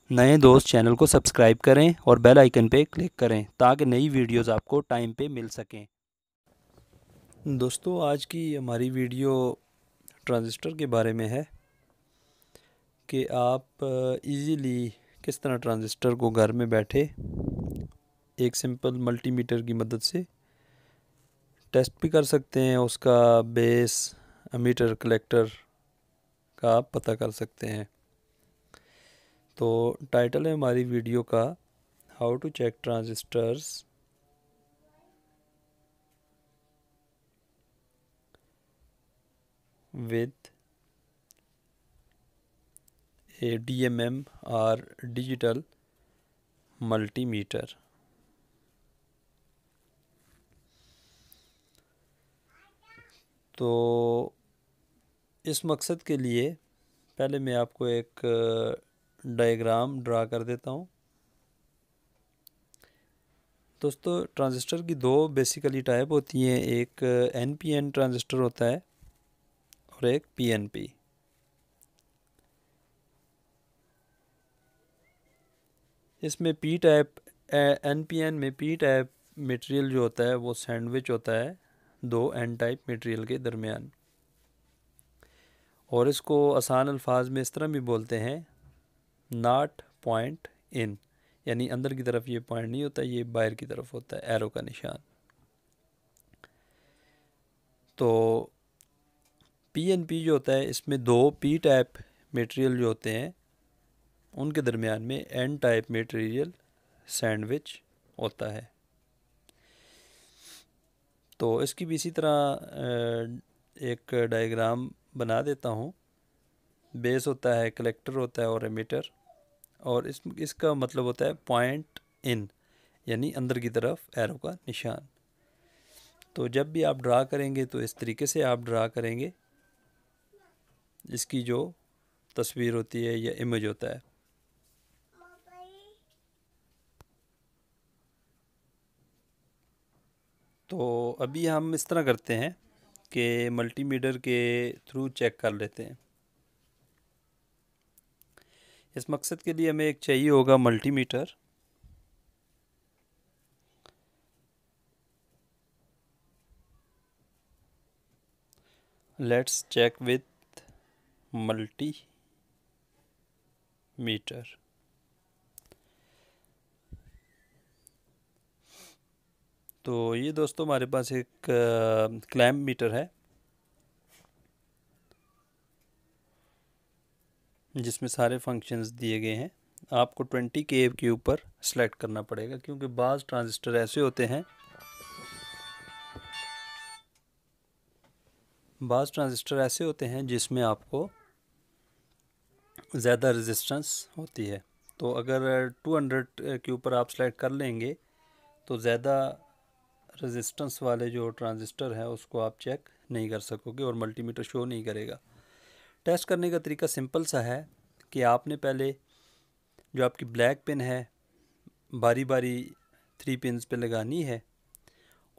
नए दोस्त चैनल को सब्सक्राइब करें और बेल आइकन पे क्लिक करें ताकि नई वीडियोस आपको टाइम पे मिल सकें। दोस्तों, आज की हमारी वीडियो ट्रांजिस्टर के बारे में है कि आप इजीली किस तरह ट्रांजिस्टर को घर में बैठे एक सिंपल मल्टीमीटर की मदद से टेस्ट भी कर सकते हैं। उसका बेस एमीटर कलेक्टर का आप पता कर सकते हैं। तो टाइटल है हमारी वीडियो का, how to check transistors with a DMM or digital multimeter। तो इस मकसद के लिए पहले मैं आपको एक डायग्राम ड्रा कर देता हूँ। दोस्तों, ट्रांजिस्टर की दो बेसिकली टाइप होती हैं, एक NPN ट्रांजिस्टर होता है और एक PNP। इसमें पी टाइप NPN में पी टाइप मटेरियल जो होता है वो सैंडविच होता है दो N टाइप मटेरियल के दरमियान, और इसको आसान अल्फाज में इस तरह भी बोलते हैं, नॉट पॉइंट इन, यानी अंदर की तरफ ये पॉइंट नहीं होता, ये बाहर की तरफ होता है एरो का निशान। तो PNP जो होता है इसमें दो पी टाइप मटेरियल जो होते हैं उनके दरमियान में N टाइप मटेरियल सैंडविच होता है। तो इसकी भी इसी तरह एक डायग्राम बना देता हूँ। बेस होता है, कलेक्टर होता है और एमीटर, और इसका मतलब होता है पॉइंट इन, यानी अंदर की तरफ एरो का निशान। तो जब भी आप ड्रा करेंगे तो इस तरीके से आप ड्रा करेंगे, इसकी जो तस्वीर होती है या इमेज होता है। तो अभी हम इस तरह करते हैं कि मल्टीमीटर के थ्रू चेक कर लेते हैं। इस मकसद के लिए हमें एक चाहिए होगा multimeter. Let's check with multimeter. तो ये दोस्तों हमारे पास एक क्लैम्प मीटर है जिसमें सारे फंक्शंस दिए गए हैं। आपको 20 के ऊपर सेलेक्ट करना पड़ेगा, क्योंकि बाज़ ट्रांजिस्टर ऐसे होते हैं, जिसमें आपको ज़्यादा रेजिस्टेंस होती है। तो अगर 200 के ऊपर आप सेलेक्ट कर लेंगे तो ज़्यादा रेजिस्टेंस वाले जो ट्रांजिस्टर है उसको आप चेक नहीं कर सकोगे और मल्टीमीटर शो नहीं करेगा। टेस्ट करने का तरीका सिंपल सा है कि आपने पहले जो आपकी ब्लैक पिन है बारी बारी 3 पिन्स पे लगानी है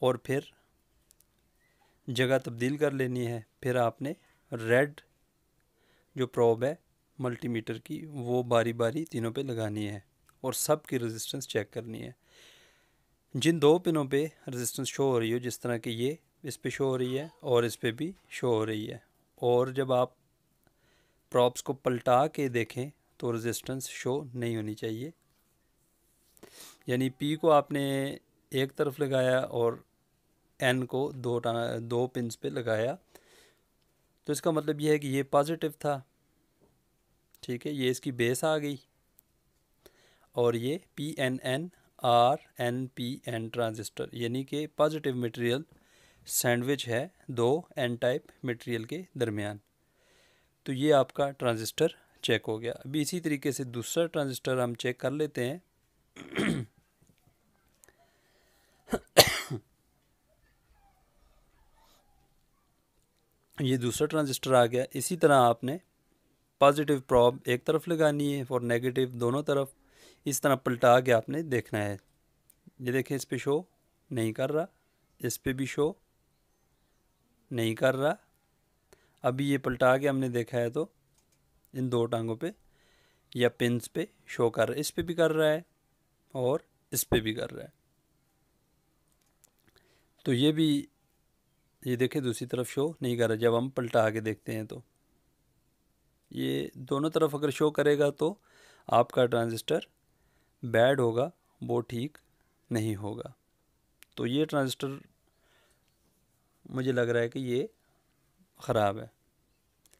और फिर जगह तब्दील कर लेनी है। फिर आपने रेड जो प्रोब है मल्टीमीटर की वो बारी बारी तीनों पे लगानी है और सब की रेजिस्टेंस चेक करनी है। जिन दो पिनों पे रेजिस्टेंस शो हो रही हो, जिस तरह की ये इस पे शो हो रही है और इस पे भी शो हो रही है, और जब आप प्रॉप्स को पलटा के देखें तो रेजिस्टेंस शो नहीं होनी चाहिए। यानी पी को आपने एक तरफ लगाया और एन को दो पिन्स पे लगाया, तो इसका मतलब यह है कि ये पॉजिटिव था, ठीक है, ये इसकी बेस आ गई, और ये PNN और NPN ट्रांजिस्टर यानी कि पॉजिटिव मटेरियल सैंडविच है दो एन टाइप मटेरियल के दरमियान। तो ये आपका ट्रांजिस्टर चेक हो गया। अभी इसी तरीके से दूसरा ट्रांजिस्टर हम चेक कर लेते हैं। ये दूसरा ट्रांजिस्टर आ गया। इसी तरह आपने पॉजिटिव प्रॉब एक तरफ लगानी है और नेगेटिव दोनों तरफ, इस तरह पलटा के आपने देखना है। ये देखें, इस पे शो नहीं कर रहा, इस पे भी शो नहीं कर रहा। अभी ये पलटा के हमने देखा है तो इन दो टांगों पे या पिन्स पे शो कर रहा है। इस पे भी कर रहा है और इस पे भी कर रहा है। तो ये भी, ये देखें दूसरी तरफ शो नहीं कर रहा। जब हम पलटा के देखते हैं तो ये दोनों तरफ अगर शो करेगा तो आपका ट्रांजिस्टर बैड होगा, वो ठीक नहीं होगा। तो ये ट्रांजिस्टर मुझे लग रहा है कि ये ख़राब है,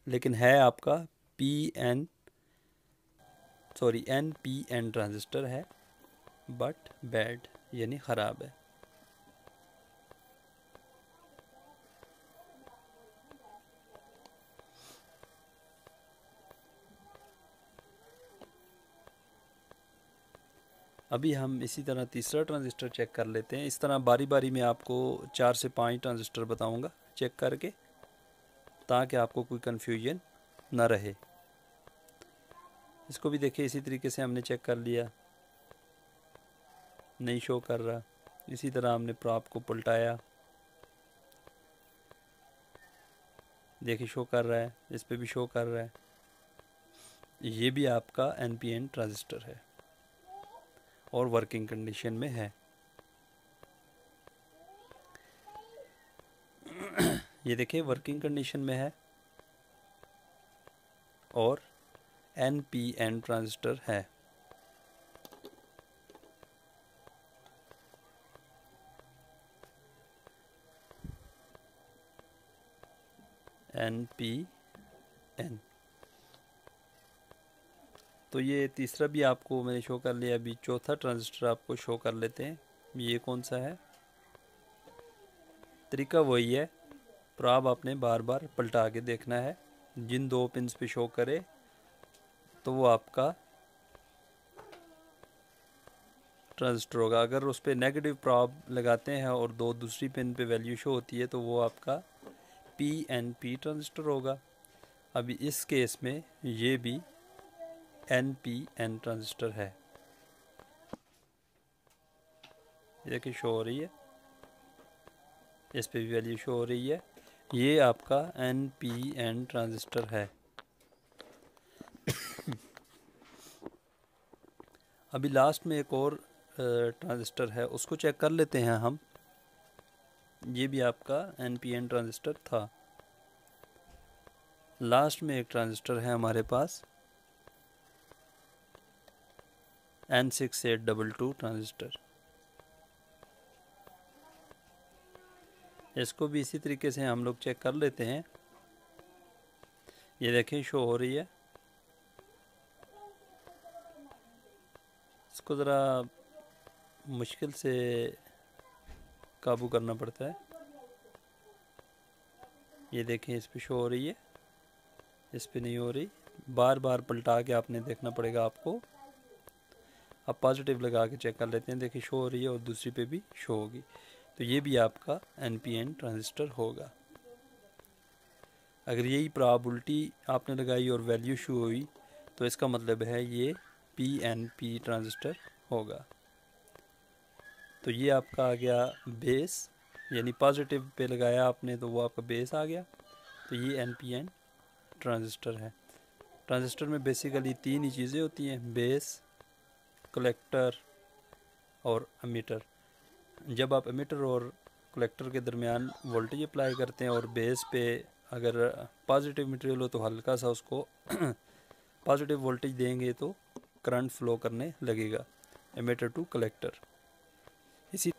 लेकिन है आपका NPN ट्रांजिस्टर है, बट बैड यानी ख़राब है। अभी हम इसी तरह तीसरा ट्रांजिस्टर चेक कर लेते हैं। इस तरह बारी बारी में आपको 4 से 5 ट्रांजिस्टर बताऊंगा चेक करके, ताकि आपको कोई कन्फ्यूजन ना रहे। इसको भी देखिए, इसी तरीके से हमने चेक कर लिया, नहीं शो कर रहा। इसी तरह हमने प्रॉप को पलटाया, देखिए शो कर रहा है, इस पे भी शो कर रहा है। ये भी आपका NPN ट्रांजिस्टर है और वर्किंग कंडीशन में है। ये देखिए वर्किंग कंडीशन में है और NPN ट्रांजिस्टर है। NPN। तो ये तीसरा भी आपको मैंने शो कर लिया। अभी चौथा ट्रांजिस्टर आपको शो कर लेते हैं। ये कौन सा है? तरीका वही है, प्रॉब आपने बार बार पलटा के देखना है। जिन 2 पिन्स पे शो करे तो वो आपका ट्रांजिस्टर होगा। अगर उस पर नेगेटिव प्रॉब लगाते हैं और दूसरी पिन पे वैल्यू शो होती है तो वो आपका PNP ट्रांजिस्टर होगा। अभी इस केस में ये भी NPN ट्रांजिस्टर है। ये देखिए शो हो रही है, इस पे भी वैल्यू शो हो रही है। ये आपका NPN ट्रांजिस्टर है। अभी लास्ट में एक और ट्रांजिस्टर है, उसको चेक कर लेते हैं हम। ये भी आपका NPN ट्रांजिस्टर था। लास्ट में एक ट्रांजिस्टर है हमारे पास N6822 ट्रांजिस्टर। इसको भी इसी तरीके से हम लोग चेक कर लेते हैं। ये देखें शो हो रही है। इसको ज़रा मुश्किल से काबू करना पड़ता है। ये देखें इस पे शो हो रही है, इस पे नहीं हो रही। बार बार पलटा के आपने देखना पड़ेगा आपको। अब पॉजिटिव लगा के चेक कर लेते हैं। देखिए शो हो रही है और दूसरी पे भी शो होगी। तो ये भी आपका NPN ट्रांजिस्टर होगा। अगर यही प्रॉबिलिटी आपने लगाई और वैल्यू शो हुई तो इसका मतलब है ये PNP ट्रांजिस्टर होगा। तो ये आपका आ गया बेस, यानी पॉजिटिव पे लगाया आपने तो वो आपका बेस आ गया। तो ये NPN ट्रांजिस्टर है। ट्रांजिस्टर में बेसिकली 3 ही चीज़ें होती हैं, बेस, कलेक्टर और एमिटर। जब आप एमिटर और कलेक्टर के दरमियान वोल्टेज अप्लाई करते हैं और बेस पे अगर पॉजिटिव मटेरियल हो तो हल्का सा उसको पॉजिटिव वोल्टेज देंगे तो करंट फ्लो करने लगेगा एमिटर टू कलेक्टर। इसी